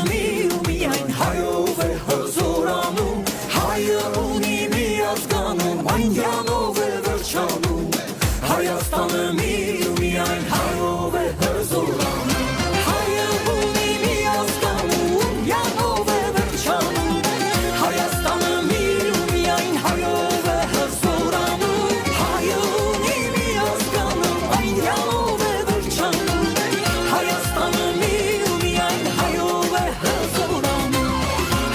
մի ու միայն հայով է հզորանում Հայը ունի մի ազգանում այնյանով է վերջանում Հայաստանը մի ու միայն հայով է հզորանում Հայը ունի մի ազգանում յանով է վերջանում Հայաստանը մի ու միայն հայով է հզորանում Հայը ունի մի ազգանում այնյանով է վերջանում Հայաստանը մի ու միայն հայով է հզորանում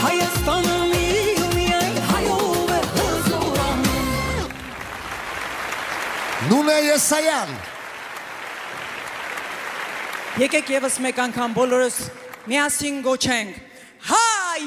Հայաստանը մի ու միայն հայով է հզորանում Նունե Եսայան Եկեք եւս մեկ անգամ բոլորս միասին գոչենք Հայ